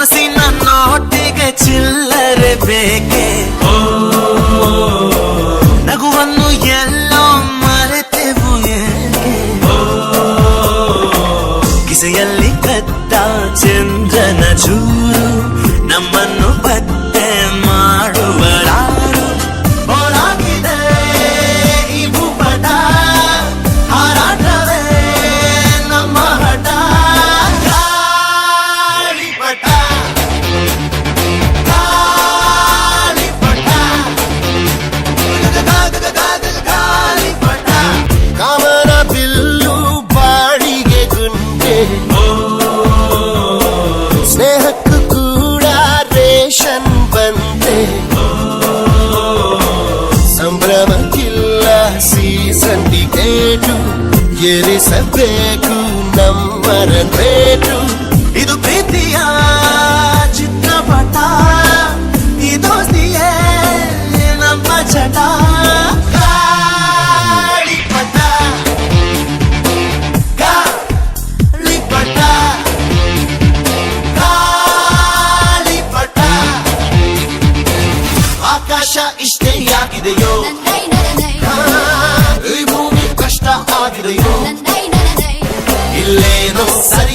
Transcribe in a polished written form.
ಮನಸ್ಸಿನ ನೋಟಿಗೆ ಚಿಲ್ಲರೆ ಬೇಕೆ ನಗುವನ್ನು ಎಲ್ಲೋ ಮರೆತೆವು ಏಕೆ ಕಿಸೆಯಲ್ಲಿ ಕದ್ದ ಚಂದ್ರನ ಚೂರು ನಮ್ಮನ್ನು ಪತ್ತೆ ಮಾಡುವರಾರು ಹೋರಾಗಿದೆ ಈ ಭೂಪಟ ಹಾರಾಟವೇ ನಮ್ಮ ಹಠ ಗಾಳಿಪಟ ಗಾಳಿಪಟ ಗಾಳಿಪಟ ಕಾಮನ ಬಿಲ್ಲು ಬಾಡಿಗೆ ಗುಂಡೆ ಸ್ನೇಹಕ್ಕೂ ಕೂಡ ರೇಷನ್ ಬಂದೆ ಸಂಭ್ರಮಕ್ಕಿಲ್ಲ ಸೀಸನ್ ಟಿಕೇಟು ಏರಿಸಬೇಕು ನಮ್ಮರ ರೇಟು ಇದು ಪ್ರೀತಿಯ ಚಿತ್ರಪಟ ಈ ದೋಸ್ತಿಯೇ ನಮ್ಮ ಚಟ ಗಾಳಿಪಟ ಗಾಳಿಪಟ ಗಾಳಿಪಟ ಆಕಾಶ ಇಷ್ಟೇ ಯಾಕಿದೆಯೋ ಈ ಭೂಮಿ ಕಷ್ಟ ಆಗಿದೆಯೋ ಇಲ್ಲೇನೋ ಸರಿ